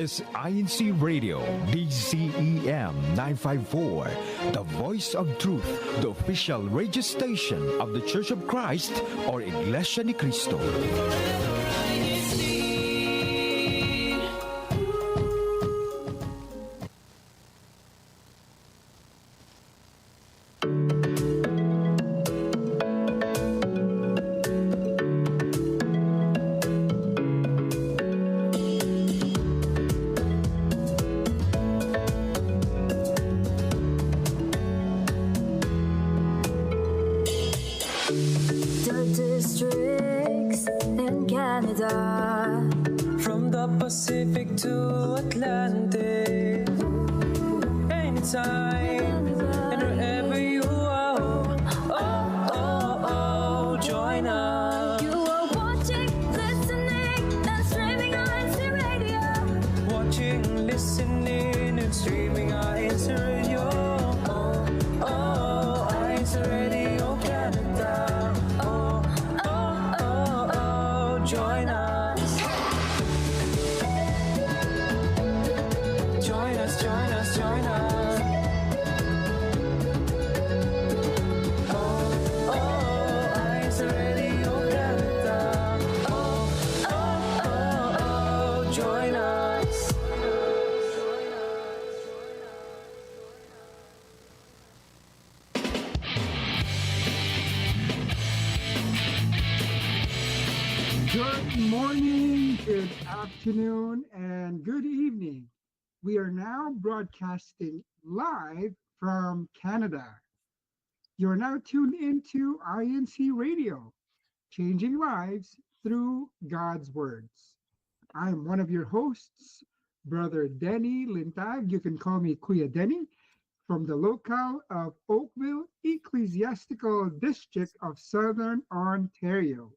is INCRadio DCEM 954, the voice of truth, the official radio station of the Church of Christ or Iglesianicristo. Districts in Canada, from the Pacific to Atlantic, anytime and wherever you are. Join us. You are watching, listening, and streaming on INCRadio. Watching, listening, and streaming on INCRadio. INCRadio Canada. Join us. Join us, join us, join us. INCRadio Canada. Join us. Good morning, good afternoon, and good evening. We are now broadcasting live from Canada. You're now tuned into INCRadio, changing lives through God's words. I'm one of your hosts, Brother Denny Lintag. You can call me Kuya Denny, from the locale of Oakville Ecclesiastical District of Southern Ontario.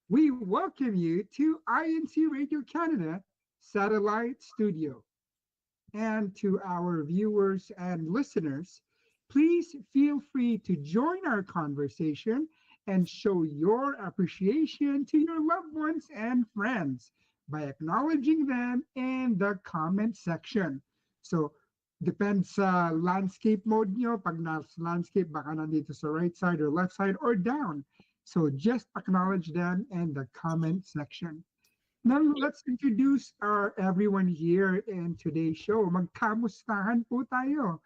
We welcome you to INCRadio Canada Satellite Studio. And to our viewers and listeners, please feel free to join our conversation and show your appreciation to your loved ones and friends by acknowledging them in the comment section. So, depends sa landscape mode nyo. Pag nasa landscape, baka nandito sa right side or left side or down. So just acknowledge them in the comment section. Now let's introduce our everyone here in today's show. Magkamustahan po tayo.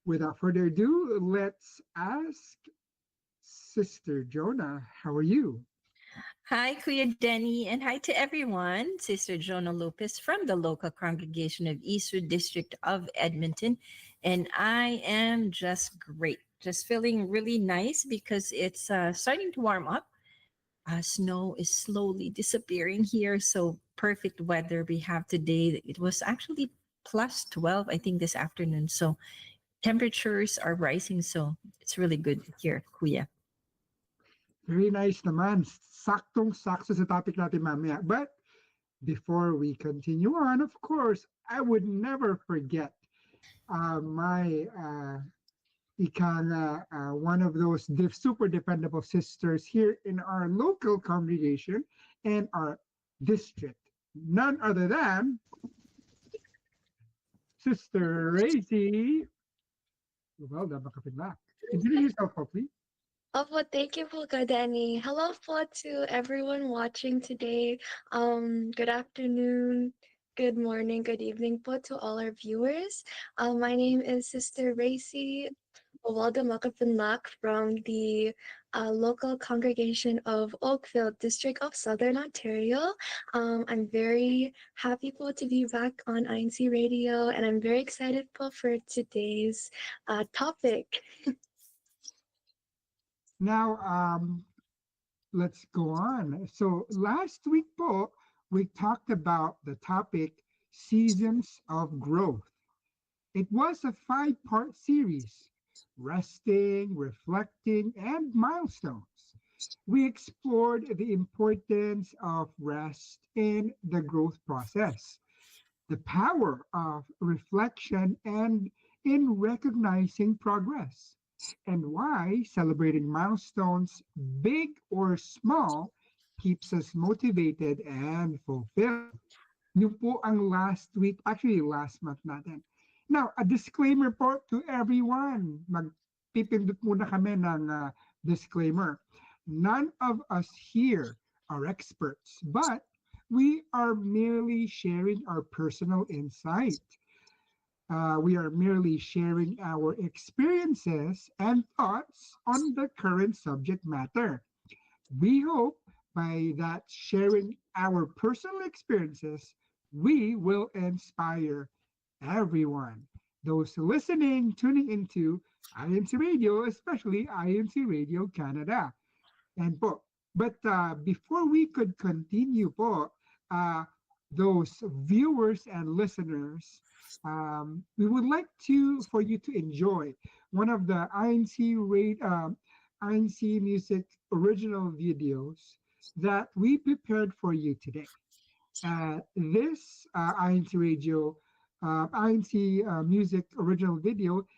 Without further ado, let's ask Sister Jonah, how are you? Hi, Kuya Denny, and hi to everyone. Sister Jonah Lopez from the local congregation of Eastwood District of Edmonton, and I am just great. Just feeling really nice because it's starting to warm up. Snow is slowly disappearing here, so perfect weather we have today. It was actually plus 12, I think, this afternoon. So temperatures are rising, so it's really good here, Kuya. Very nice naman. Saktong-sakto sa topic natin mamaya. But before we continue on, of course, I would never forget my one of those super dependable sisters here in our local congregation and our district. None other than Sister Racy. Well done, makapit. Introduce yourself, please. Opo, thank you po, Danny. Hello po to everyone watching today. Good afternoon, good morning, good evening po to all our viewers. My name is Sister Racy Owalda Makapinlak from the local congregation of Oakville, District of Southern Ontario. I'm very happy po to be back on INCRadio, and I'm very excited po for today's topic. Now, let's go on. So last week po, we talked about the topic Seasons of Growth. It was a 5-part series, resting, reflecting, and milestones. We explored the importance of rest in the growth process, the power of reflection, and in recognizing progress, and why celebrating milestones, big or small, keeps us motivated and fulfilled. Yun po ang last week, actually last month natin. Now, a disclaimer po to everyone. Magpipindot muna kami ng disclaimer. None of us here are experts, but we are merely sharing our personal insight. We are merely sharing our experiences and thoughts on the current subject matter. We hope by that sharing our personal experiences, we will inspire everyone. Those listening, tuning into INC Radio, especially INC Radio Canada. And po, but before we could continue po, uh, those viewers and listeners, we would like to for you to enjoy one of the INC Music original videos that we prepared for you today. This INC Radio, INC Music original video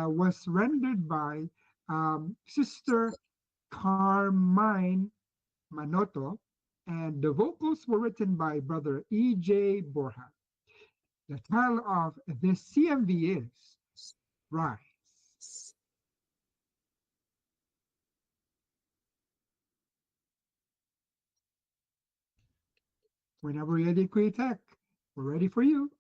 was rendered by Sister Carmine Manoto, and the vocals were written by Brother E.J. Borja. The title of this CMV is Rise. Whenever you're ready, Kuya Tech, we're ready for you.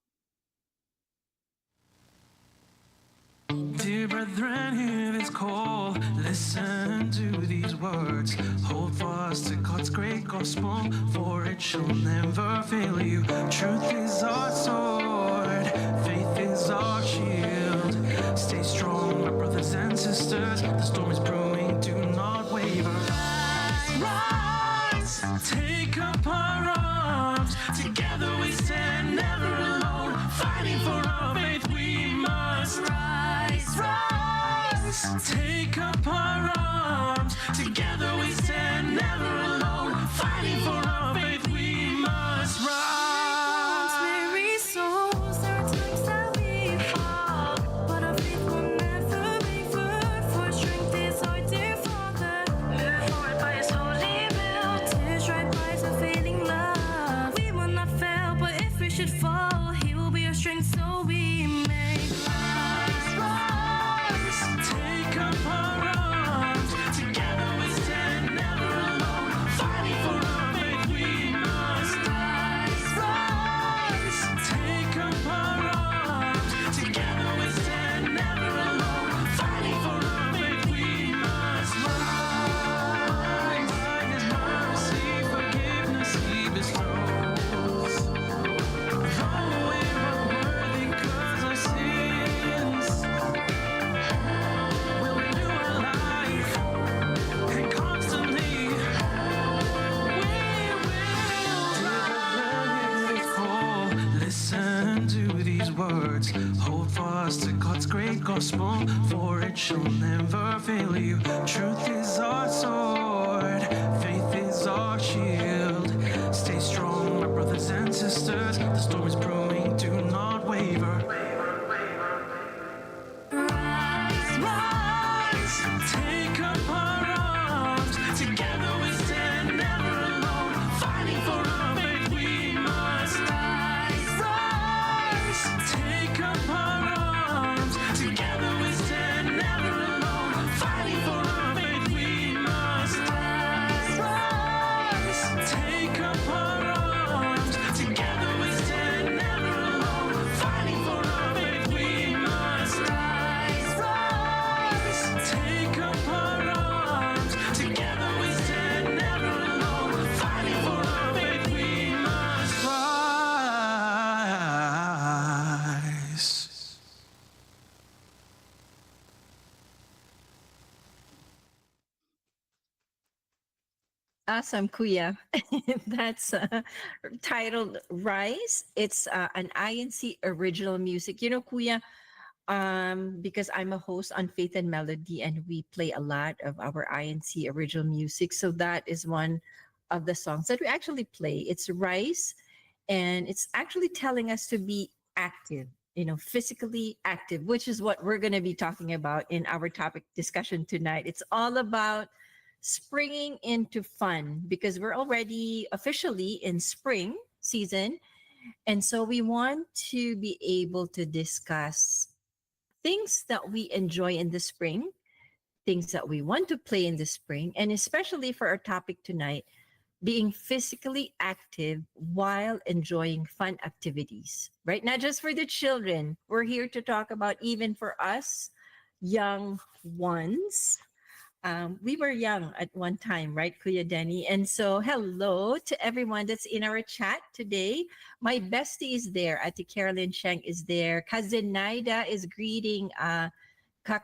Dear brethren, hear this call. Listen to these words. Hold fast to God's great gospel, for it shall never fail you. Truth is our sword, faith is our shield. Stay strong, my brothers and sisters. The storm is brewing, do not waver. Rise, rise, take up our arms. Together we stand, never alone. Fighting for our faith, we must rise, rise, take up our arms. Together we stand, never alone. Fighting for our faith, we must rise. Weary souls, there are times that we fall, but our faith will never waver. For strength is our dear Father, moved forward by His holy will. Tears dry by His unfailing love. We will not fail, but if we should fall, He will be our strength, so we may rise, Rise, take up our arms. Together we stand, never alone. Fighting for our faith, we must rise, rise, take up our arms. Together we stand, never alone. Fighting for our faith, we must rise. By His mercy, forgiveness He bestows. Though we're unworthy 'cause of sins, we'll renew our life, and constantly we will call. Listen to these words. Hold fast to God's great gospel, for it shall never fail you. Truth is our sword, faith is our shield. Stay strong, my brothers and sisters. The storm is brewing, do not waver. rise, Rise, take up our arms. Together we stand, never alone. Fighting for our faith, we must rise. Rise, take up our arms. Together we stand, never alone. Fighting for our faith, we must rise. Rise, take up our arms. Together we stand, never alone. Fighting for our faith, we must rise. Rise, take up our arms. Together we stand, never alone. Fighting for our faith, we must rise. Awesome, Kuya. That's titled Rise. It's an INC original music. You know, Kuya, because I'm a host on Faith and Melody, and we play a lot of our INC original music. So that is one of the songs that we actually play. It's Rise, and it's actually telling us to be active, physically active, which is what we're going to be talking about in our topic discussion tonight. It's all about springing into fun because we're already officially in spring season, And so we want to be able to discuss things that we enjoy in the spring, things that we want to play in the spring, and especially for our topic tonight, being physically active while enjoying fun activities, right? Not just for the children. We're here to talk about even for us young ones. We were young at one time, right, Kuya Denny? And so, hello to everyone that's in our chat today. My bestie is there. Ate Carolyn Shank is there. Cousin Naida is greeting Ka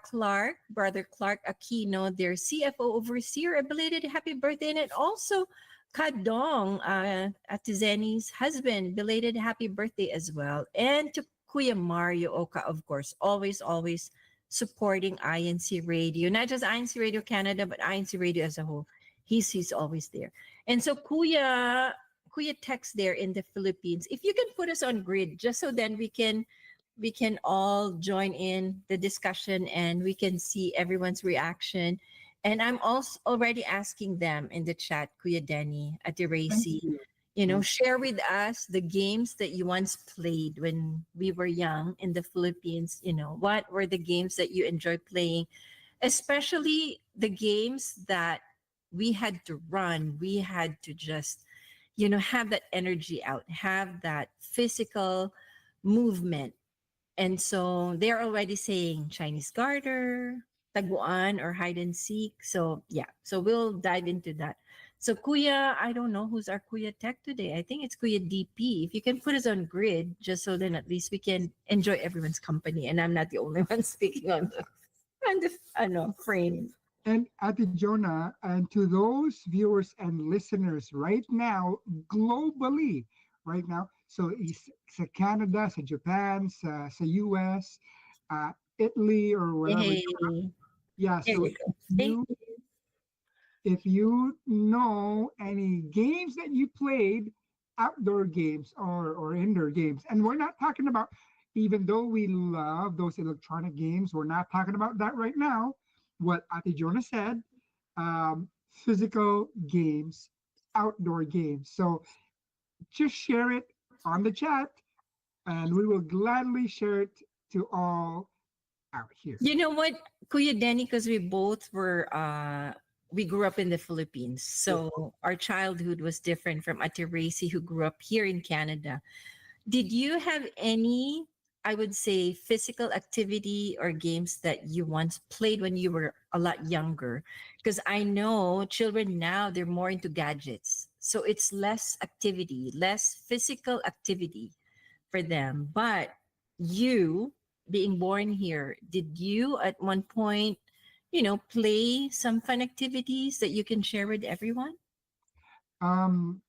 Clark, Brother Clark Aquino, their CFO overseer. A belated happy birthday. And also, Kadong, Ate Zenny's husband, belated happy birthday as well. And to Kuya Mario Oka, of course, always supporting INC Radio, not just INC Radio Canada, but INC Radio as a whole. He's always there. And so Kuya text there in the Philippines. If you can put us on grid, just so then we can all join in the discussion and we can see everyone's reaction. And I'm also already asking them in the chat, Kuya Denny, Ate Racy, share with us the games that you once played when we were young in the Philippines. What were the games that you enjoyed playing, especially the games that we had to run, we had to just, have that energy out, have that physical movement. And so they're already saying Chinese garter, taguan, or hide and seek. So yeah, so we'll dive into that. So Kuya, I don't know who's our Kuya Tech today. I think it's Kuya DP. If you can put us on grid, just so then at least we can enjoy everyone's company, and I'm not the only one speaking on the frame. And Ate Jonah, and to those viewers and listeners right now, globally, right now, so sa Canada, sa Japan, sa US, Italy, or wherever. Hey, Yeah, there so you go. Thank you, if you know any games that you played, outdoor games or indoor games, and we're not talking about, even though we love those electronic games, we're not talking about that right now. What Ate Jonah said, physical games, outdoor games. So just share it on the chat, and we will gladly share it to all out here. You know what, Kuya Denny, because we grew up in the Philippines. So our childhood was different from Ate Racy, who grew up here in Canada. Did you have any, I would say, physical activity or games that you once played when you were a lot younger? Because I know children now, they're more into gadgets. So it's less activity, less physical activity for them. But you, being born here, did you at one point, play some fun activities that you can share with everyone?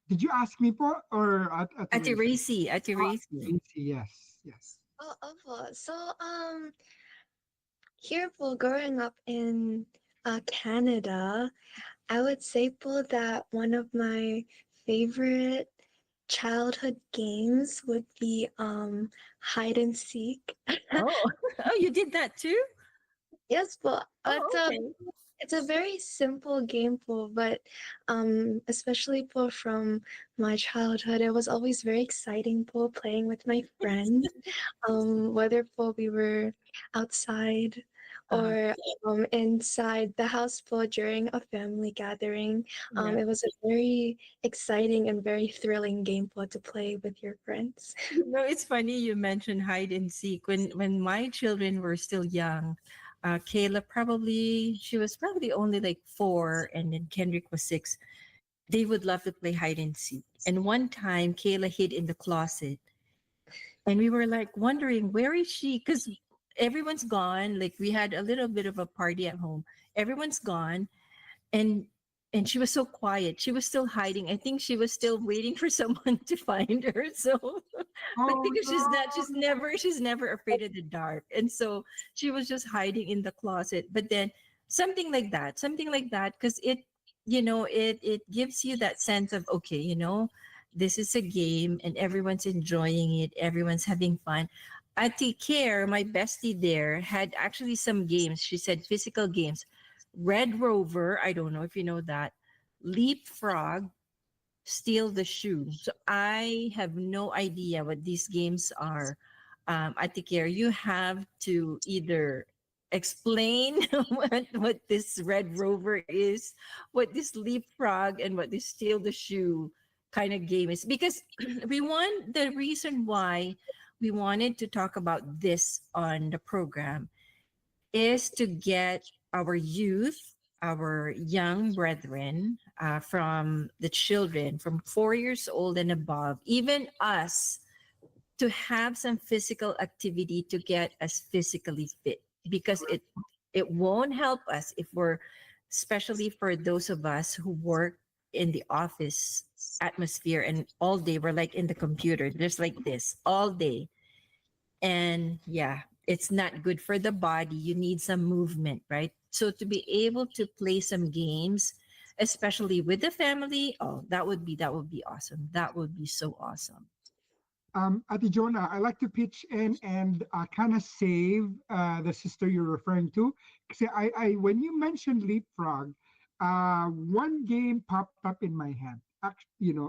Did you ask me po or at Ate Racy, Ate Ah, Racy. Yes, yes. Oh, so here po, growing up in Canada, I would say po that one of my favorite childhood games would be hide and seek. Oh, oh, you did that too? Yes, but Oh, okay. it's a very simple game po, but especially po from my childhood, it was always very exciting po playing with my friends. Whether po we were outside Uh, or inside the house po during a family gathering. yeah. It was a very exciting and very thrilling game po to play with your friends. No, it's funny you mentioned hide and seek. When my children were still young, Kayla she was probably only like 4, and then Kendrick was 6. They would love to play hide and seek. And one time, Kayla hid in the closet, and we were like wondering, where is she? Because everyone's gone. Like we had a little bit of a party at home. Everyone's gone, and she was so quiet. She was still hiding. I think she was still waiting for someone to find her. So, but Oh because she's not, no. she's never afraid of the dark, and so she was just hiding in the closet. But then something like that, because it gives you that sense of, okay, this is a game and everyone's enjoying it, everyone's having fun. Ati Care, my bestie there, had actually some games. She said physical games. Red Rover, I don't know if you know that. Leapfrog, steal the shoe. So I have no idea what these games are. I think here you have to either explain what this Red Rover is, what this leapfrog, and what this steal the shoe kind of game is. Because the reason why we wanted to talk about this on the program is to get our youth, our young brethren, from the children from 4 years old and above, even us, to have some physical activity to get us physically fit, because it won't help us if we're, especially for those of us who work in the office atmosphere and all day we're like in the computer just like this all day. And yeah, it's not good for the body. You need some movement, right? So to be able to play some games, especially with the family, oh, that would be awesome. That would be so awesome. Ate Jonah, I like to pitch in and kind of save the sister you're referring to. Kasi when you mentioned leapfrog, one game popped up in my head.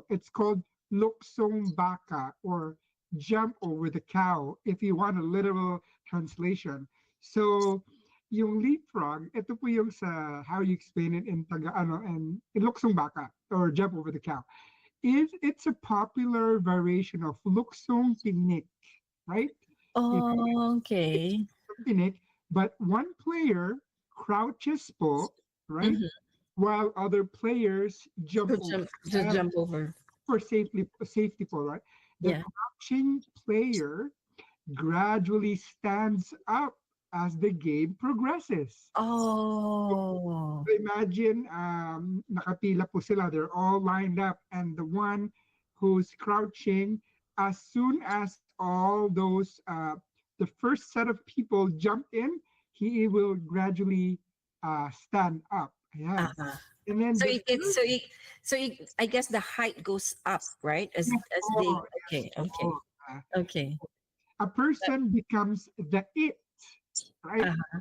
It's called Luksong Baka, or jump over the cow, if you want a literal translation. So, yung leapfrog, ito po yung sa how you explain it in and in Luksong Baka, or jump over the cow. It's a popular variation of luksong tinik, right? Oh, okay. Tinik, but one player crouches po, right? Mhm. While other players jump To over just jump over. for safety po, right? The Yeah. crouching player gradually stands up as the game progresses. Oh. Imagine, nakapila po sila. They're all lined up, and the one who's crouching, as soon as all those, the first set of people jump in, he will gradually stand up. Yeah, Uh-huh. and then So the it gets so it, I guess the height goes up, right? As they oh, okay, okay, oh, uh, okay. a person becomes the it, right? Uh-huh.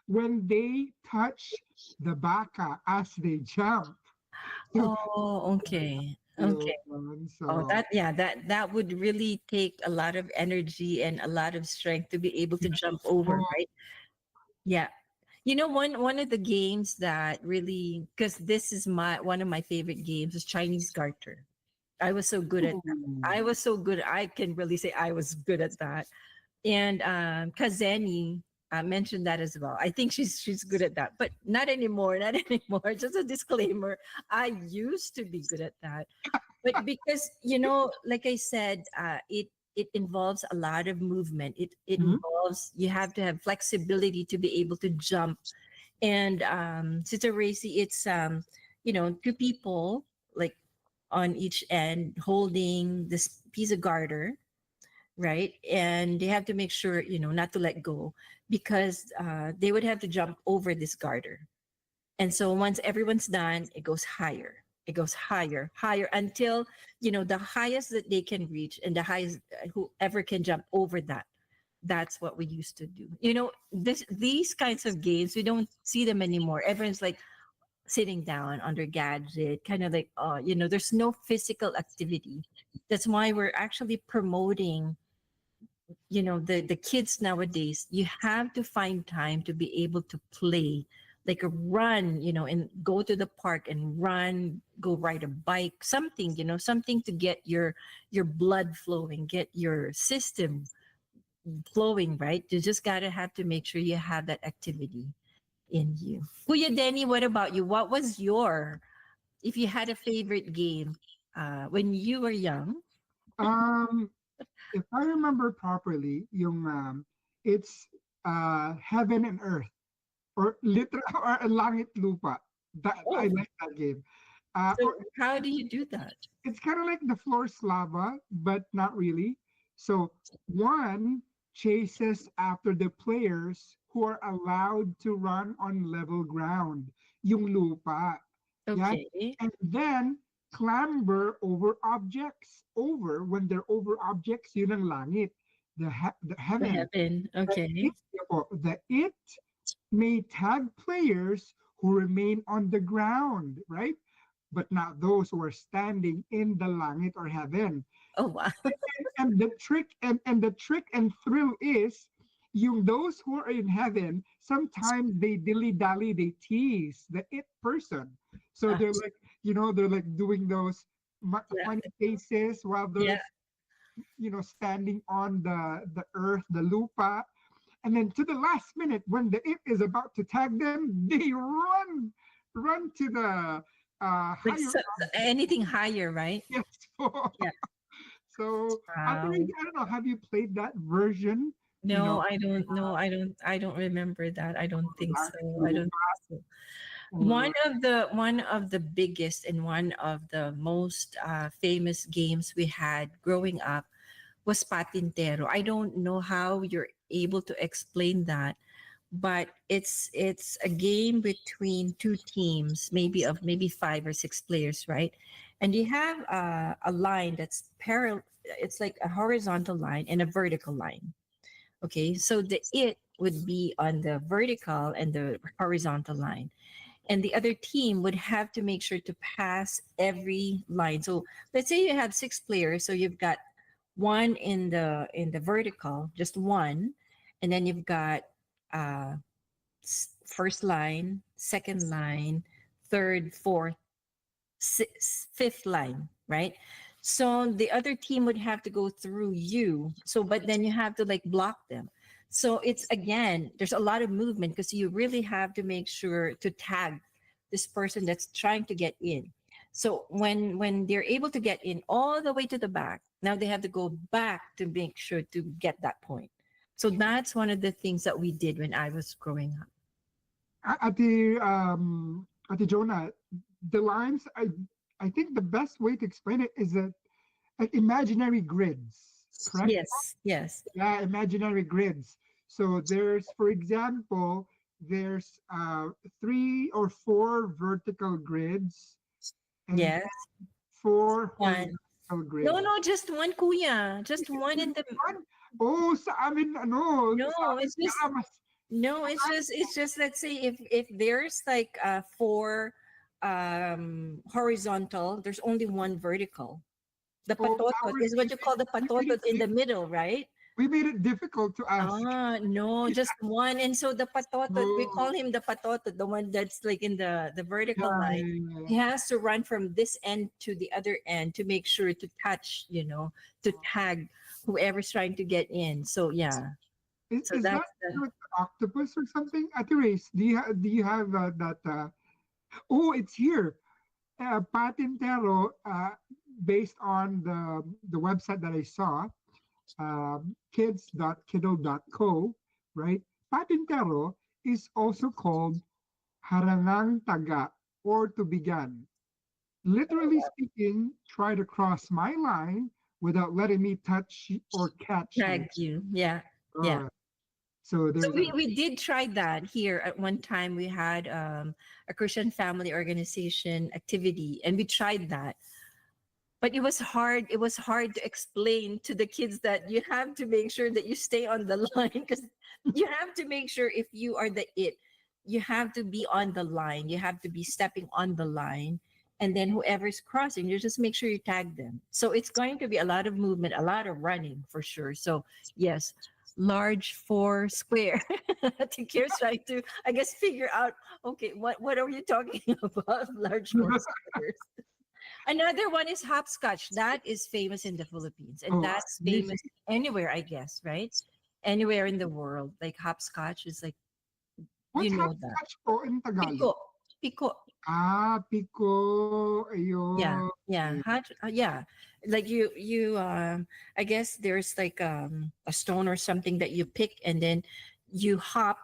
When they touch the baka as they jump. So, Oh, okay. Okay. Oh, so that would really take a lot of energy and a lot of strength to be able to jump over, oh, right? Yeah. One of the games that really, because this is my one of my favorite games, is Chinese garter. I was so good at that. I was so good. I can really say I was good at that. And Kazeni mentioned that as well. I think she's good at that, but not anymore. Not anymore. Just a disclaimer. I used to be good at that, but because like I said, it involves a lot of movement. It mhm. involves, you have to have flexibility to be able to jump. And Sister Racy, it's two people like on each end holding this piece of garter, right? And they have to make sure, not to let go, because they would have to jump over this garter. And so once everyone's done, it goes higher. It goes higher, higher, until, the highest that they can reach, and the highest, whoever can jump over that. That's what we used to do. These kinds of games, we don't see them anymore. Everyone's like sitting down on their gadget, kind of like, there's no physical activity. That's why we're actually promoting, the kids nowadays. You have to find time to be able to play, like a run, and go to the park and run, go ride a bike, something, something to get your blood flowing, get your system flowing, right? You just gotta have to make sure you have that activity in you. Kuya Denny, what about you? What was if you had a favorite game when you were young? Um, if I remember properly, it's heaven and earth, or literal, or langit lupa. That I Oh, like that game. so Or how do you do that? it's kind of like the floor's lava, but not really. So one chases after the players who are allowed to run on level ground, yung lupa. Yeah. Okay. And then clamber over objects. When they're over objects, yun ang langit, the The heaven. heaven. Okay. The it may tag players who remain on the ground, right? but not those who are standing in the langit or heaven. Oh wow. And the trick and thrill is yung those who are in heaven, sometimes they dilly-dally, they tease the it person. So Ah, they're like, they're like doing those yeah. funny faces while Yeah. they're, standing on the earth, the lupa. And then to the last minute, when the it is about to tag them, they run to the Like higher anything higher, right? objects. Yeah. So Wow. I don't know. Have you played that version? You know, No, I don't know. I don't remember that. I don't think last so. I don't lupa think so. or One of the biggest and one of the most famous games we had growing up was patintero. I don't know how you're able to explain that, but it's a game between two teams, maybe five or six players, right? And you have a line that's parallel. It's like a horizontal line and a vertical line. Okay, so the it would be on the vertical and the horizontal line, and the other team would have to make sure to pass every line. So let's say you have six players, so you've got one in the vertical, just one, and then you've got uh first line, second line, third, fourth, fifth line, right? So the other team would have to go through you. So, but then you have to like block them. So it's again, there's a lot of movement because you really have to make sure to tag this person that's trying to get in. So when they're able to get in all the way to the back, now they have to go back to make sure to get that point. So that's one of the things that we did when I was growing up. Ate Jonah, the lines. I think the best way to explain it is that like imaginary grids, correct? Yes, yes, Yeah, imaginary grids. So there's, for example, there's three or four vertical grids and yes. four One. horizontal No, grids. no, just one kuya. Just one in the One? Oh, sa amin, ano, no, sa amin, it's just mas, no, it's just let's say if there's like four horizontal, there's only one vertical. The oh, patotot is what you call the we made patotot in the middle, right? we made it difficult to ask. Ah, no, just one. And so the patotot, we Oh, call him the patotot, the one that's like in the vertical yeah, line. yeah, yeah. He has to run from this end to the other end to make sure to touch, to tag whoever's trying to get in. So yeah. So Is that that's the like octopus or something? At the race, do you have that? Oh, it's here. Patintero, based on the website that I saw, kids.kiddo.co, right? Patintero is also called harangang taga or to began. Literally speaking, try to cross my line without letting me touch or catch you. tag you. Yeah. Yeah. Uh, so So there's we did try that here at one time. We had a Christian family organization activity, and we tried that. But it was hard. It was hard to explain to the kids that you have to make sure that you stay on the line because you have to make sure if you are the it, you have to be on the line. You have to be stepping on the line. And then whoever's crossing, you just make sure you tag them. So it's going to be a lot of movement, a lot of running for sure. So yes, large four square. I think you're trying to, I guess, figure out, okay, what are you talking about? Large four squares. Another one is hopscotch. That is famous in the Philippines, and oh, that's amazing. famous anywhere, I guess, right? Anywhere in the world, like hopscotch is like you What's know that. hopscotch po in Tagalog? Pico, pico. Ah, piko, Yeah, ayun. yeah, yeah. Like I guess there's like a stone or something that you pick, and then you hop,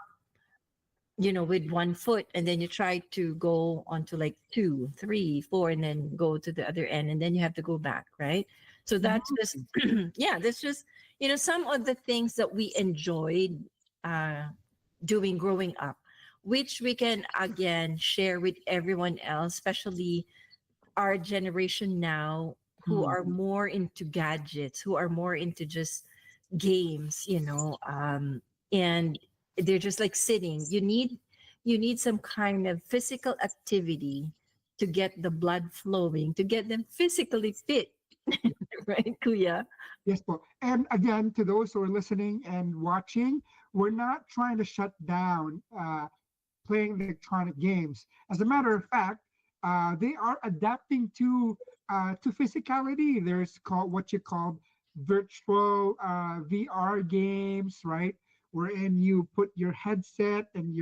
with one foot, and then you try to go onto like two, three, four, and then go to the other end, and then you have to go back, right? So that's just, yeah, that's just, some of the things that we enjoyed uh, doing growing up, which we can again share with everyone else, especially our generation now who Mm. are more into gadgets, who are more into just games, and they're just like sitting. You need some kind of physical activity to get the blood flowing, to get them physically fit. Right, Kuya? Yes, po. And again, to those who are listening and watching, we're not trying to shut down playing electronic games. As a matter of fact, they are adapting to physicality. There's called what you call virtual VR games, right? Wherein you put your headset and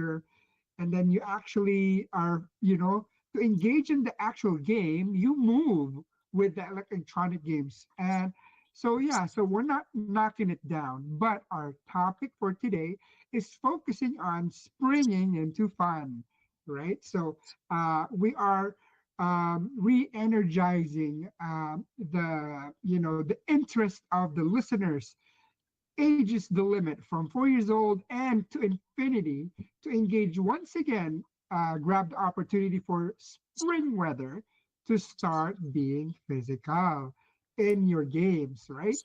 then you actually are, to engage in the actual game, you move with the electronic games. And so, yeah, so we're not knocking it down, but our topic for today is focusing on springing into fun, right? So, we are re-energizing the interest of the listeners. Age is the limit from 4 years old and to infinity to engage once again. Grab the opportunity for spring weather to start being physical in your games, right?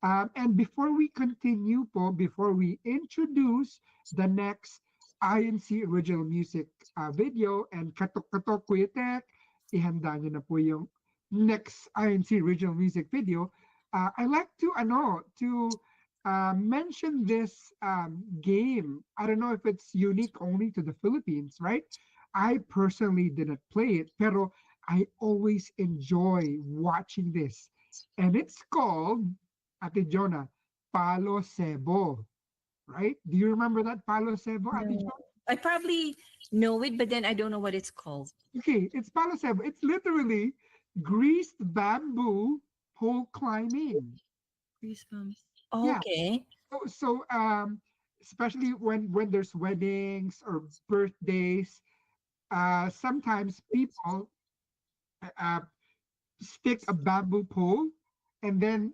And before we continue po, before we introduce the next INC original music video and katok-katok Kuya Tek, ihanda nyo na po yung next INC original music video. I like to mention this game. I don't know if it's unique only to the Philippines, right? I personally didn't play it, pero I always enjoy watching this. And it's called, Ate Jonah, Palo Sebo, right? Do you remember that Palo Sebo, Ate No. Jonah? I probably know it, but then I don't know what it's called. Okay, it's Palo Sebo. It's literally greased bamboo pole climbing. Goosebumps. Yeah. Okay. So especially when there's weddings or birthdays, sometimes people uh, stick a bamboo pole, and then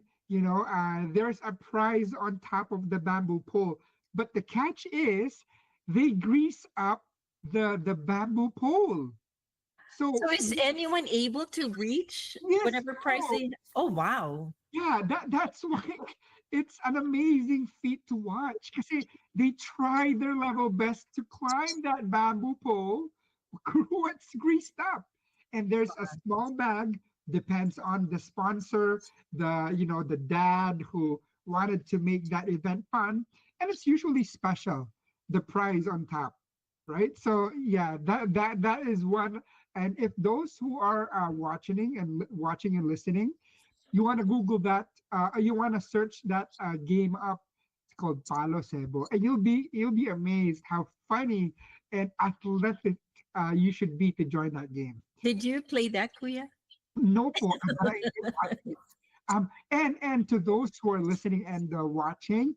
there's a prize on top of the bamboo pole. But the catch is they grease up the bamboo pole. So So is anyone able to reach yes, whatever price oh, they? Oh wow! yeah, that's why it's an amazing feat to watch. Because they try their level best to climb that bamboo pole what's greased up. And there's a small bag, depends on the sponsor, the dad who wanted to make that event fun. And it's usually special, the prize on top, right? So yeah, that is one. And if those who are watching and listening, you want to Google that, you want to search that game up. It's called Palo Sebo, and you'll be amazed how funny and athletic you should be to join that game. Did you play that, Kuya? No po, but I did watch it. And to those who are listening and watching,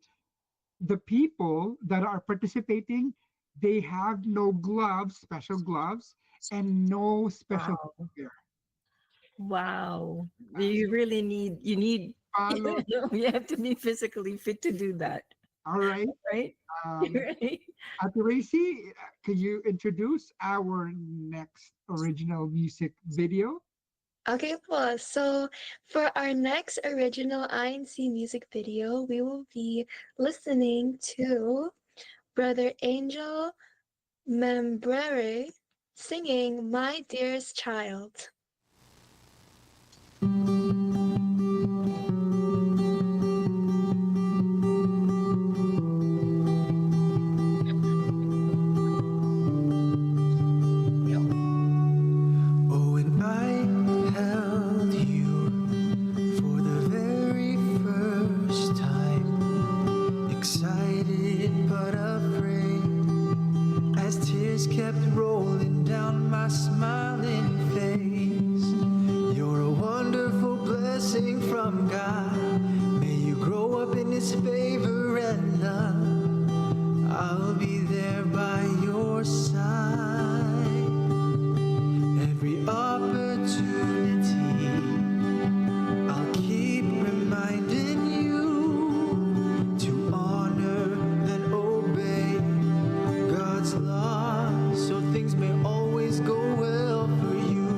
the people that are participating, they have no gloves, special gloves, and no special Wow. gear. Wow. You really need Palo, you have to be physically fit to do that, all right. right? Um, Right. Ate Racy, can you introduce our next original music video? Okay, po. So for our next original INC music video, we will be listening to Brother Angel Membrere singing My Dearest Child. Oh, and I held you for the very first time, excited but afraid, as tears kept rolling down my smiling face. You're a wonderful blessing from God. May you grow up in His favor and love. I'll be there by your side. Every opportunity, I'll keep reminding you to honor and obey God's law, so things may always go well for you.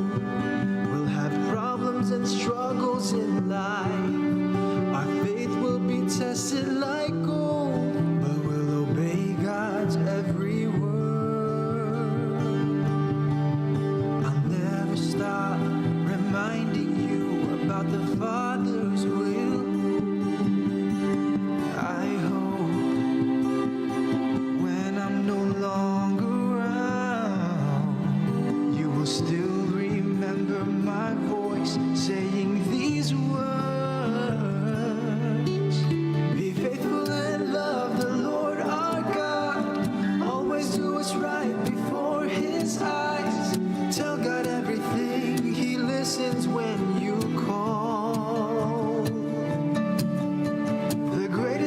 We'll have problems and struggles in life. Our faith will be tested like gold, but we'll obey God's every word.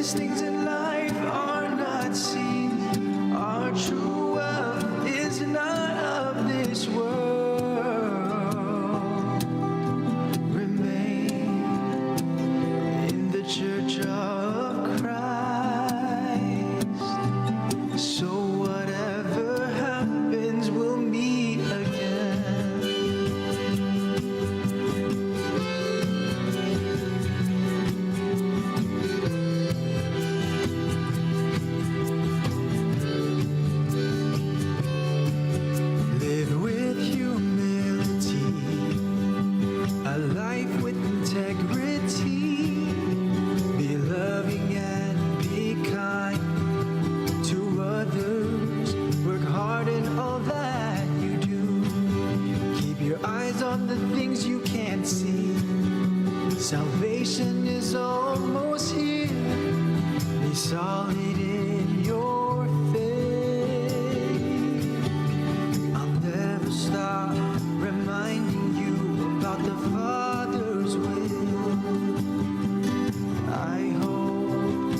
greatest things in life are not seen. Our true wealth is not of this world. Remain in the church of Christ. So whatever happens, we'll meet again. Live with humility, a life with integrity. Be loving and be kind to others. Work hard in all that you do. Keep your eyes on the things you can't see. Salvation is almost here. Be solid in your faith. I'll never stop reminding you about the Father's will. I hope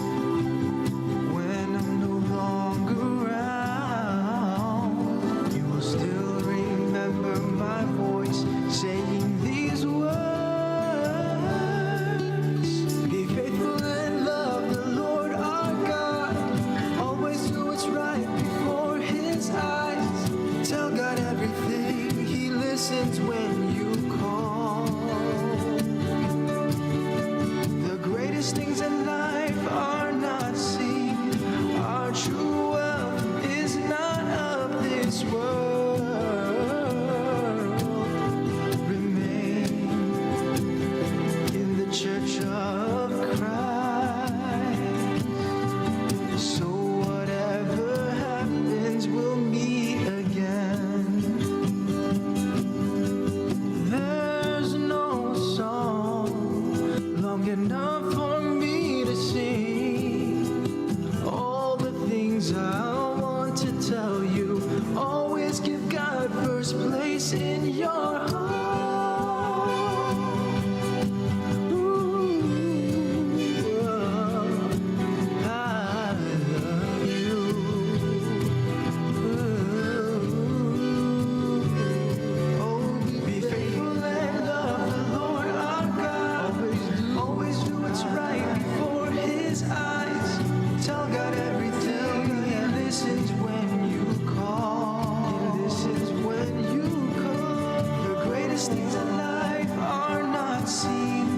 when I'm no longer around, you will still remember my voice saying these words. Be faithful and love the Lord our God. Always do what's right before His eyes. Tell God everything, He listens when you call. The greatest things in life are not seen. Our true wealth is not of this world. Remain in the church of Christ. So whatever happens, we'll meet again. There's no song long enough for me to sing. All the things I want to tell you. Always give God first place in your heart. Ooh, I love you. Oh, be faithful and love the Lord our God. Always do what's right before His eyes. Tell God everything. He listens when you call. He listens when you call. The greatest things in life are not seen.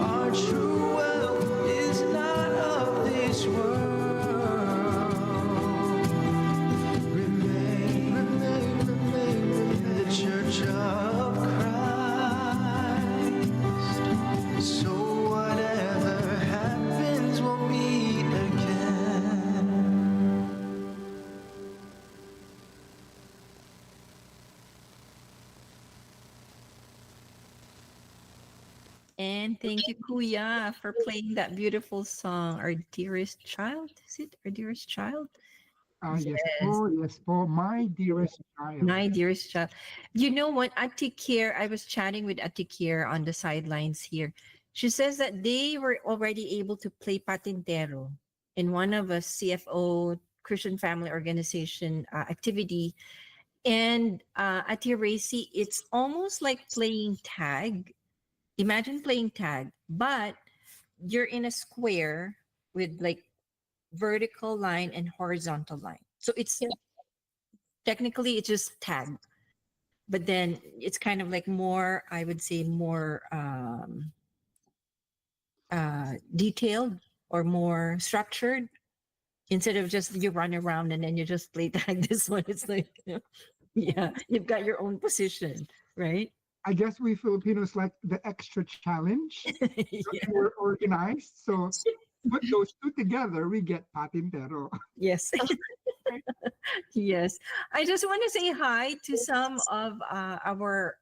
Our true wealth is not of this world. Remain in the church of Christ. So whatever happens, we'll meet again. And thank you, Kuya, for playing that beautiful song, Our Dearest Child. Is it Our Dearest Child? Yes po, my dearest child. My dearest child. You know what, Atikir, I was chatting with Atikir on the sidelines here. She says that they were already able to play patintero in one of a CFO, Christian Family Organization activity. And Ati Racy, it's almost like playing tag. Imagine playing tag, but you're in a square with like vertical line and horizontal line. So it's technically it's just tag, but then it's kind of like more, I would say more detailed or more structured instead of just you run around and then you just play tag. This one, it's like, yeah, you've got your own position, right? I guess we Filipinos like the extra challenge. Yeah. We're organized, so put those two together, we get patintero. Yes. Yes. I just want to say hi to some of our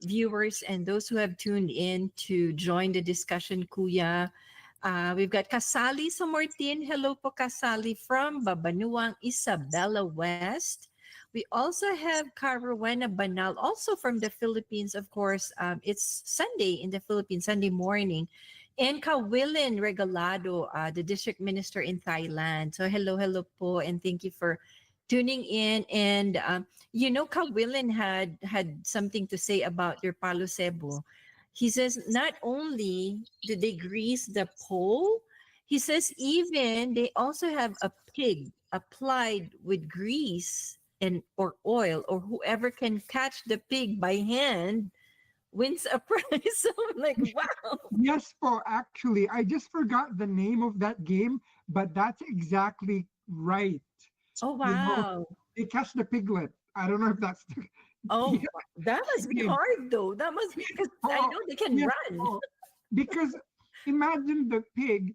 viewers and those who have tuned in to join the discussion, Kuya. We've got Kasali Samortin. Hello po, Kasali from Babanuang, Isabela West. We also have Caruena Banal, also from the Philippines, of course. It's Sunday in the Philippines, Sunday morning. And Kawilin Regalado, the district minister in Thailand. So hello po, and thank you for tuning in. And Kawilin had something to say about your Palo Cebu. He says not only do they grease the pole, he says even they also have a pig applied with grease and or oil, or whoever can catch the pig by hand wins a prize. So I'm like, wow. Yes, po. Actually, I just forgot the name of that game, but that's exactly right. Oh You know, wow. they catch the piglet. I don't know if that's the Oh, yeah, that must be game. hard though. That must be because I Oh, know they can yes, run. po. Because imagine the pig,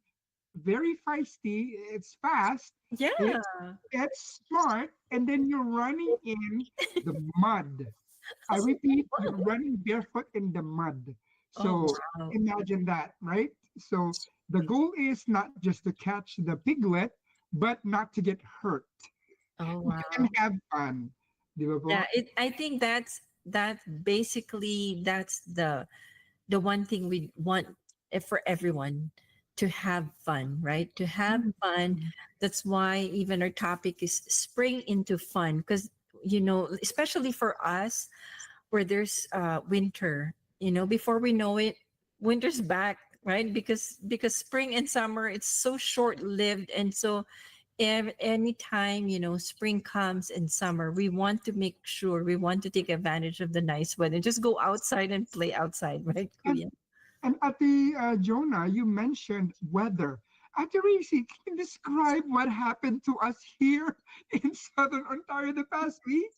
very feisty, it's fast, Yeah. it's smart, and then you're running in the mud. I repeat, you're running barefoot in the mud. Oh So wow. imagine that, right? So the goal is not just to catch the piglet, but not to get hurt Oh and wow. have fun. Di ba po? Yeah, I think that's basically that's the one thing we want for everyone to have fun, right? To have fun. Mm. That's why even our topic is spring into fun because especially for us where there's winter, before we know it, winter's back, right? Because spring and summer it's so short lived, and so anytime spring comes and summer, we want to make sure we want to take advantage of the nice weather, just go outside and play outside, right, And Kuya? at the Jonah, you mentioned weather. Ate Reese, can you describe what happened to us here in Southern Ontario the past week?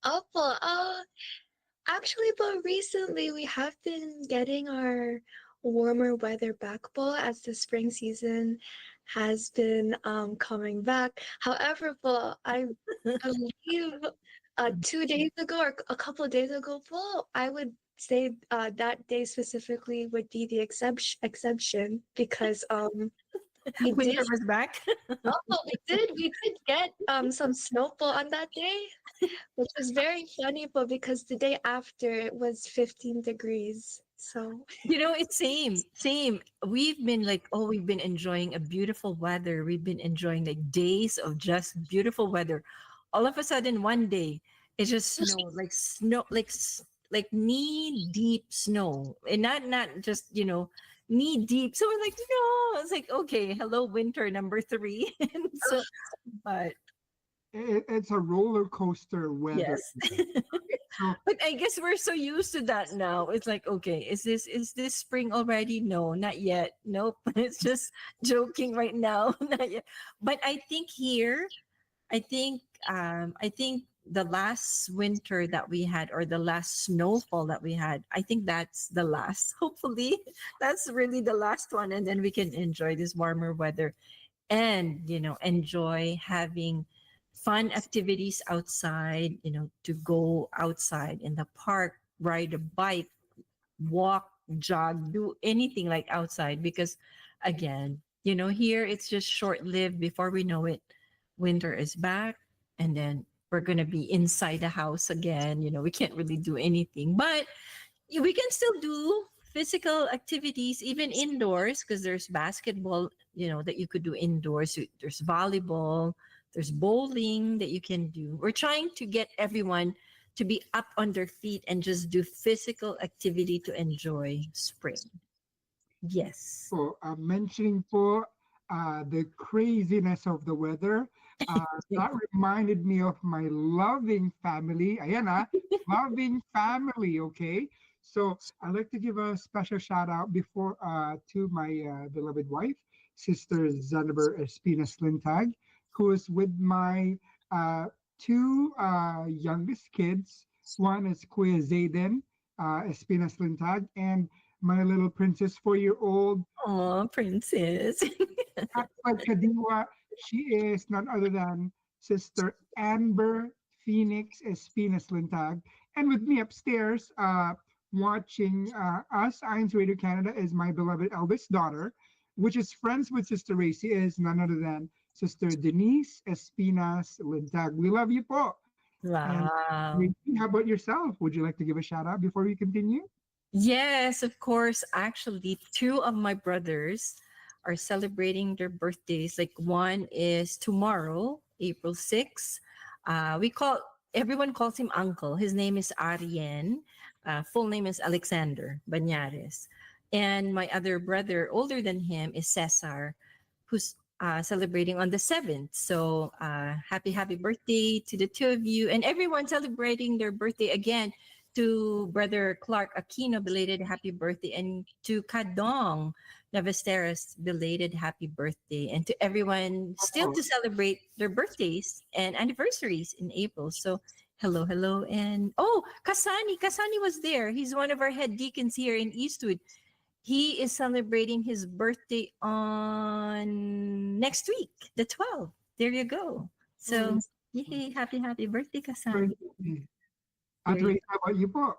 Opo, actually, but recently we have been getting our warmer weather back po as the spring season has been coming back. However, po, I believe 2 days ago or a couple of days ago po, I would say that day specifically would be the exception because we did Winter was back. we did get some snowfall on that day, which was very funny, but because the day after it was 15 degrees. So It's same. We've been enjoying a beautiful weather. We've been enjoying like days of just beautiful weather. All of a sudden, one day, it just snow, like knee deep snow, and not just knee deep. So we're like, no, it's like okay, hello, winter number three. And so, but It's a roller coaster weather. yes. So But I guess we're so used to that now. It's like, okay, is this spring already? No, not yet. Nope. It's just joking right now. Not yet. But I think here, I think the last winter that we had or the last snowfall that we had, I think that's the last. Hopefully, that's really the last one, and then we can enjoy this warmer weather and enjoy having fun activities outside, to go outside in the park, ride a bike, walk, jog, do anything like outside because again, here it's just short lived. Before we know it, winter is back, and then we're going to be inside the house again. We can't really do anything, but we can still do physical activities even indoors because there's basketball that you could do indoors. There's volleyball, there's bowling that you can do. We're trying to get everyone to be up on their feet and just do physical activity to enjoy spring. Yes. po, mentioning po the craziness of the weather, that reminded me of my loving family. Ayan loving family, okay? So I'd like to give a special shout out before to my beloved wife, Sister Zanaber Espinas Lintag, who is with my two youngest kids. One is Kuya Zayden Espinas Lintag, and my little princess, 4 year old Oh, princess. Akpad Kadiwa. She is none other than Sister Amber Phoenix Espinas Lintag. And with me upstairs, watching us, INCRadio Canada, is my beloved eldest daughter, which is friends with Sister Racy, is none other than Sister Denise Espinas Lintag. We love you po. And Wow. Racy, how about yourself? Would you like to give a shout out before we continue? Yes, of course. Actually, two of my brothers are celebrating their birthdays. Like one is tomorrow, April 6th. We call everyone calls him uncle. His name is Arien. Full name is Alexander Banyares. And my other brother, older than him, is Cesar, who's celebrating on the 7th. So happy birthday to the two of you and everyone celebrating their birthday again. To Brother Clark Aquino, belated happy birthday, and to Kadong Navesteras, belated happy birthday, and to everyone still Oh, to celebrate their birthdays and anniversaries in April. So, hello, and oh, Kasani was there. He's one of our head deacons here in Eastwood. He is celebrating his birthday on next week, the 12th. There you go. So, yay, happy birthday, Kasani. birthday. There At you Ray, how about you po?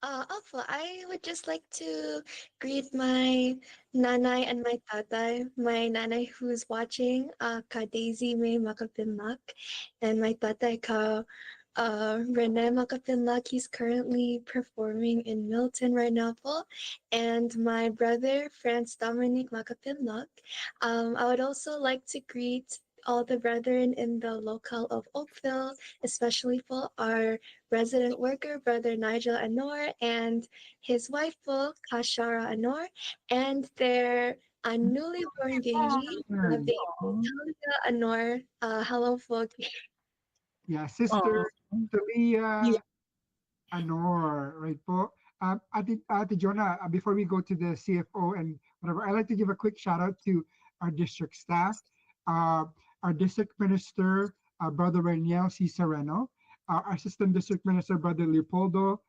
Also, I would just like to greet my nanay and my tatay. My nanay who's watching, ka Daisy May Makapinlak, and my tatay ka Rene Makapinlak. He's currently performing in Milton right now po. And my brother, Franz Dominic Makapinlak. I would also like to greet all the brethren in the locale of Oakville, especially for our resident worker, Brother Nigel Anor, and his wife, po, Kashara Anor, and their newly born baby, baby go. Talia Anor. Hello, folks. Yeah, Oh, Sister Talia Anor, right po? Ate Jonah, before we go to the CFO and whatever, I'd like to give a quick shout out to our district staff, uh, our district minister, Brother Reniel C. Sereno, our assistant district minister, Brother Leopoldo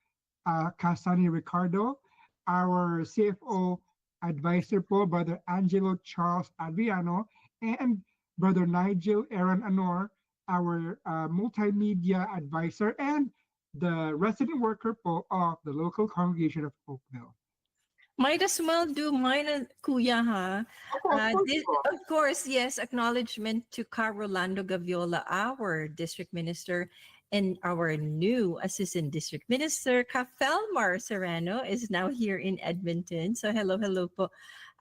Casani Ricardo, our CFO advisor po, Brother Angelo Charles Adriano, and Brother Nigel Aaron Anor, our multimedia advisor, and the resident worker po of the local congregation of Oakville. might as well do mine, Kuya, ha? Of course This, po. of course, yes, acknowledgement to Carolando Gaviola, our district minister, and our new assistant district minister, Kafelmar Serrano, is now here in Edmonton. So hello po.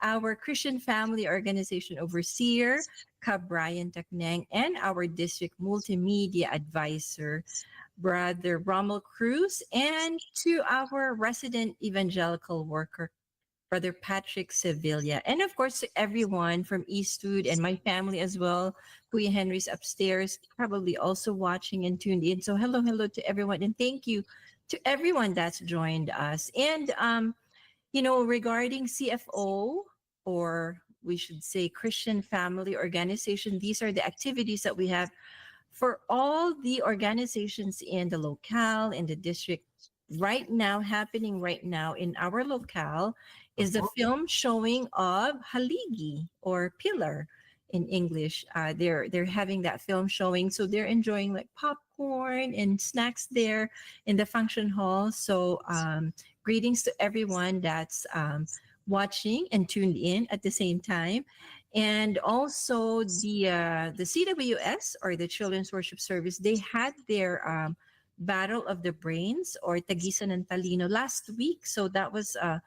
Our Christian Family Organization overseer, Ka Brian Taknang, and our district multimedia advisor, Brother Rommel Cruz, and to our resident evangelical worker, Brother Patrick Sevilla, and of course to everyone from Eastwood and my family as well. Kuya Henry's upstairs, probably also watching and tuned in. So hello to everyone, and thank you to everyone that's joined us. And regarding CFO, or we should say Christian Family Organization, these are the activities that we have for all the organizations in the locale, in the district right now, happening right now in our locale, is the film showing of Haligi, or Pillar in English. They're having that film showing, so they're enjoying like popcorn and snacks there in the function hall. So greetings to everyone that's watching and tuned in at the same time. And also the CWS, or the Children's Worship Service, they had their Battle of the Brains, or Tagisan ng Talino, last week. So that was a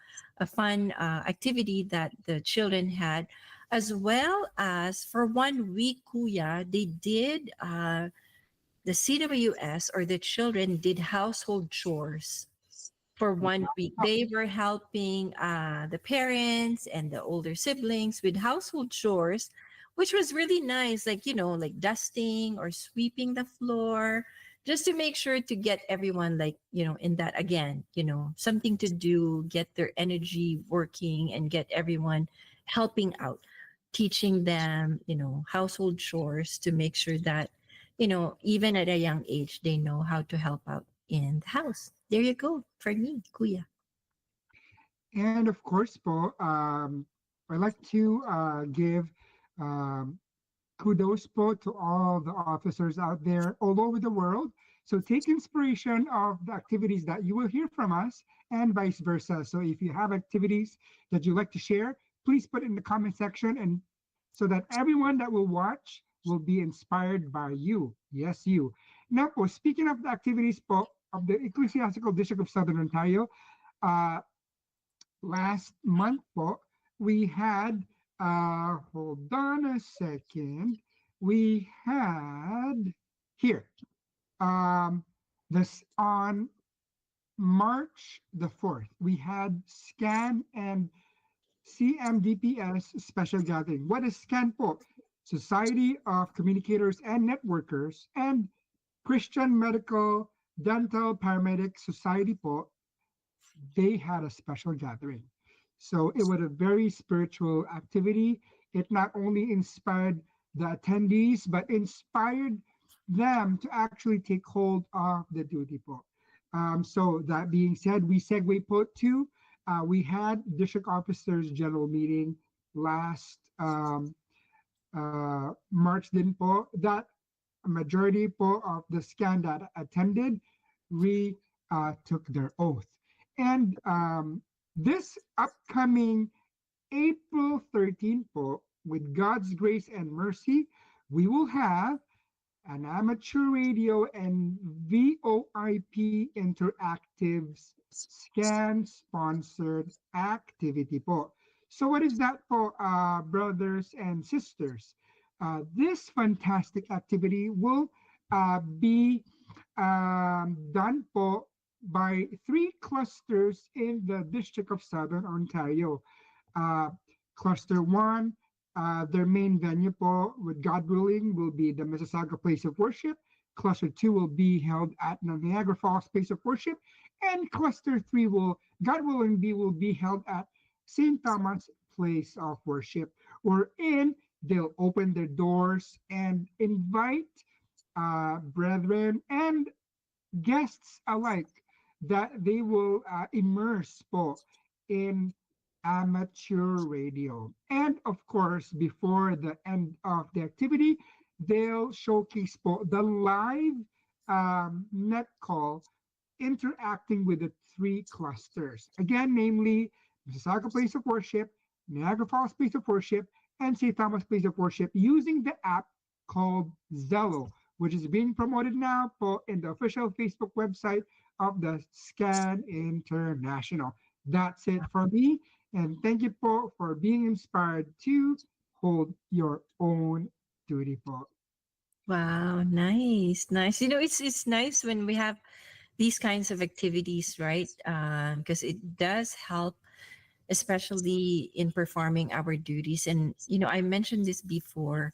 fun activity that the children had, as well as for 1 week, Kuya, they did the CWS, or the children did household chores for 1 week. They were helping the parents and the older siblings with household chores, which was really nice. Like, like dusting or sweeping the floor, just to make sure to get everyone, like, in that, again, something to do, get their energy working, and get everyone helping out, teaching them, household chores, to make sure that, even at a young age, they know how to help out in the house. There you go for me, Kuya. And of course po, I'd like to give um, kudos po to all the officers out there all over the world. So take inspiration of the activities that you will hear from us, and vice versa. So if you have activities that you like to share, please put it in the comment section, and so that everyone that will watch will be inspired by you. Yes, you. Now po, speaking of the activities po, of the Ecclesiastical District of Southern Ontario. Uh, Last month po, we had, hold on a second, we had here, um, this on March the 4th, we had SCAN and CMDPS special gathering. What is SCAN po? Society of Communicators and Networkers, and Christian Medical Dental Paramedic Society po, they had a special gathering. So it was a very spiritual activity. It not only inspired the attendees, but inspired them to actually take hold of the duty po. So that being said, we segue po to, we had district officers general meeting last March din po, that a majority po of the scan that attended took their oath. And this upcoming April 13 po, with God's grace and mercy, we will have an amateur radio and VOIP interactive scan sponsored activity po. So what is that po, brothers and sisters? This fantastic activity will be done po by 3 clusters in the District of Southern Ontario. Cluster 1, their main venue po, with God willing, will be the Mississauga Place of Worship. Cluster 2 will be held at the Niagara Falls Place of Worship. And Cluster 3 will, God willing, will be held at St. Thomas Place of Worship, wherein they'll open their doors and invite brethren and guests alike, that they will immerse po in amateur radio. And of course, before the end of the activity, they'll showcase po the live net call interacting with the 3 clusters. Again, namely Mississauga Place of Worship, Niagara Falls Place of Worship, and St. Thomas Place of Worship, using the app called Zello, which is being promoted now po in the official Facebook website of the SCAN International. That's it for me. And thank you po for being inspired to hold your own duty po. Wow, nice, nice. You know, it's nice when we have these kinds of activities, right? Because it does help, especially in performing our duties. And you know, I mentioned this before.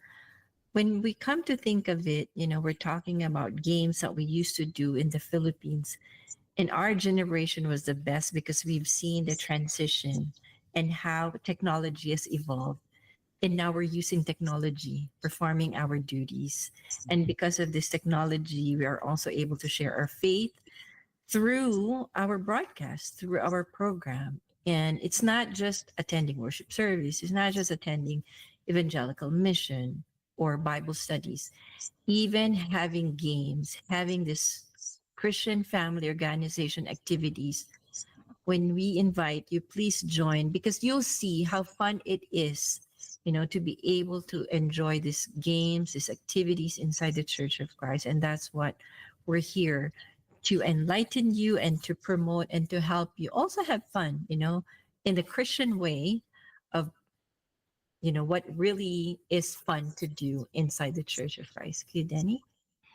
When we come to think of it, you know, we're talking about games that we used to do in the Philippines. And our generation was the best because we've seen the transition and how technology has evolved. And now we're using technology, performing our duties. And because of this technology, we are also able to share our faith through our broadcast, through our program. And it's not just attending worship service, it's not just attending evangelical mission or Bible studies, even having games, having this Christian family organization activities. When we invite you, please join, because you'll see how fun it is, you know, to be able to enjoy these games, these activities inside the Church of Christ. And that's what we're here to enlighten you and to promote and to help you also have fun, you know, in the Christian way of, you know, what really is fun to do inside the Church of Christ. Okay, Denny?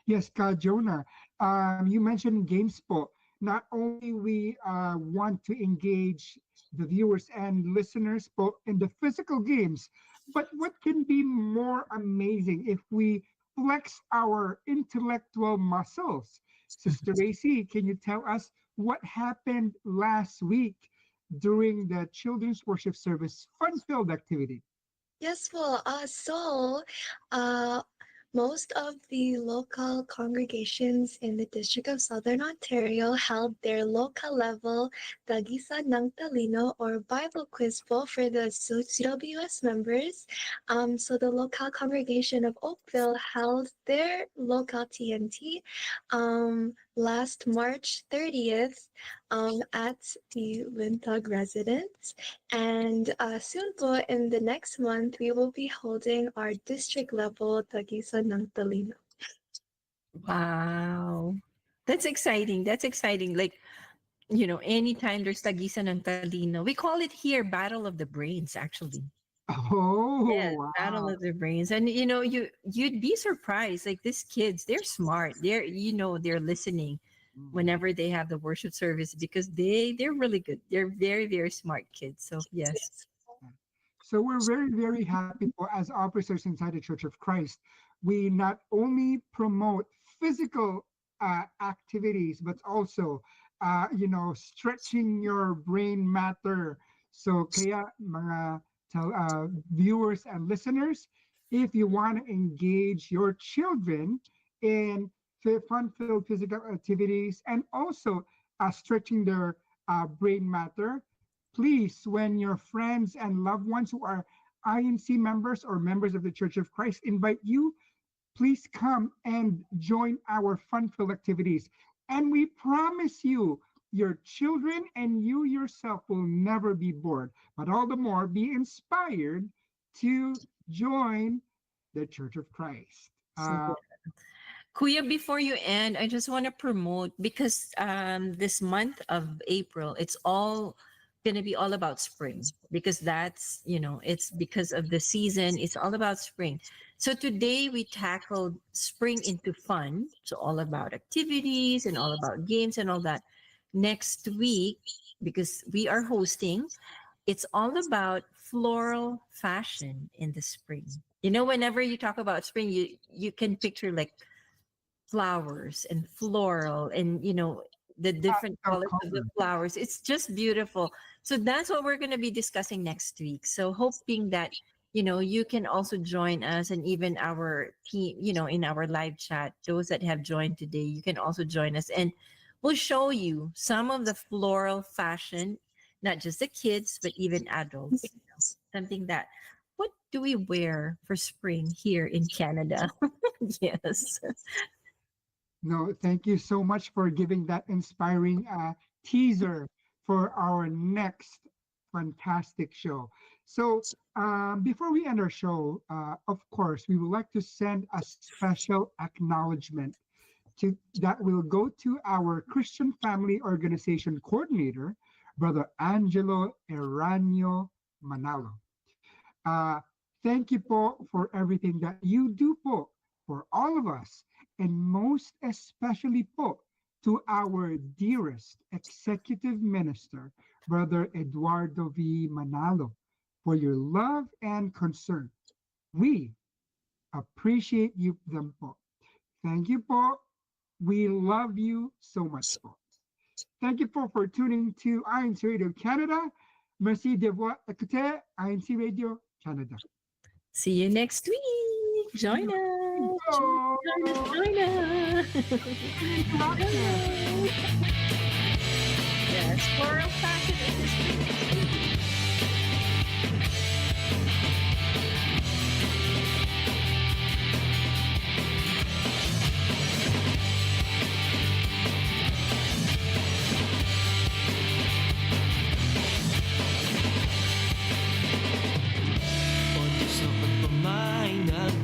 Yes, Ka Jonah. You mentioned games po. Not only we want to engage the viewers and listeners po in the physical games, but what can be more amazing if we flex our intellectual muscles? Sister AC, can you tell us what happened last week during the children's worship service fun-filled activity? Yes, well, most of the local congregations in the District of Southern Ontario held their local level Tagisa ng Talino or Bible quiz po for the CWS members. So the local congregation of Oakville held their local TNT last March 30th at the Wintag residence. And soon po, in the next month, we will be holding our district level Tagisa ng Talino. Wow. That's exciting. That's exciting. Like, anytime there's Tagisan and Talino, we call it here Battle of the Brains, actually. Yes, Oh, Battle wow. of the Brains. And you'd be surprised. Like these kids, they're smart. They're listening Mm. whenever they have the worship service because they're really good. They're very, very smart kids. So yes. So we're very, very happy for as officers inside the Church of Christ. We not only promote physical activities, but also, stretching your brain matter. So kaya mga viewers and listeners, if you want to engage your children in fun-filled physical activities and also stretching their brain matter, please, when your friends and loved ones who are INC members or members of the Church of Christ invite you, please come and join our fun-filled activities. And we promise you, your children and you yourself will never be bored, but all the more be inspired to join the Church of Christ. Yeah. Kuya, before you end, I just want to promote because this month of April, it's all going to be all about spring because it's because of the season. It's all about spring. So today we tackled spring into fun. So all about activities and all about games and all that. Next week, because we are hosting, it's all about floral fashion in the spring. Whenever you talk about spring, you can picture like flowers and floral and the different So colors of the flowers. It's just beautiful. So that's what we're going to be discussing next week. So hoping that you can also join us, and even our team, in our live chat, those that have joined today, you can also join us, and we'll show you some of the floral fashion, not just the kids but even adults. Something that, what do we wear for spring here in Canada? Yes. No, thank you so much for giving that inspiring teaser for our next fantastic show. So, before we end our show, of course, we would like to send a special acknowledgement that will go to our Christian Family Organization coordinator, Brother Angelo Eranio Manalo. Uh, Thank you po for everything that you do po for all of us, and most especially po to our dearest executive minister, Brother Eduardo V. Manalo, for your love and concern. We appreciate you them po. Thank you po. We love you so much po. Thank you for tuning to INCRadio Canada. Merci d'avoir écouté INCRadio Canada. See you next week. Join us. Go! Join us. Yes, floral fashion industry. O Diyos na pagmamahal